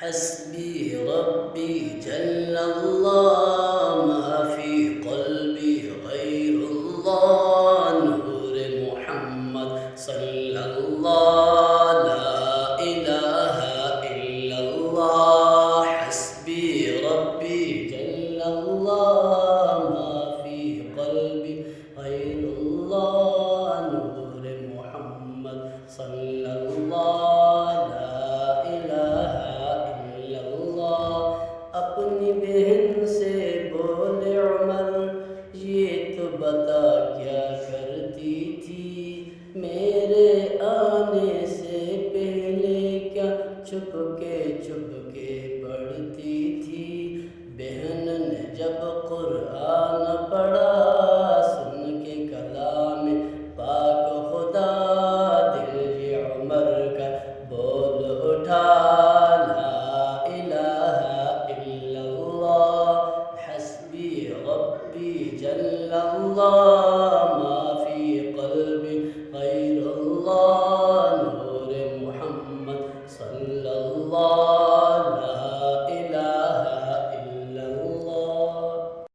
حسبي ربي جل الله ما في قلبي غير الله نور محمد صلى الله لا إله إلا الله حسبي ربي جل الله ما في قلبي غير الله نور محمد صلى الله لا إله إلا الله अपनी बहन से बोले उमर ये तो बता क्या करती थी मेरे आने से पहले क्या छुपके पढ़ती थी बहन ने जब कुरान पढ़ा सुन के कलाम पाक खुदा दिल ये उमर का बोल उठा ला इलाहा इल्लल्लाह हस्बी रब्बी जल्लल्लाह मा फी क़ल्बी गैरुल्लाह नूर मुहम्मद सल्लल्लाह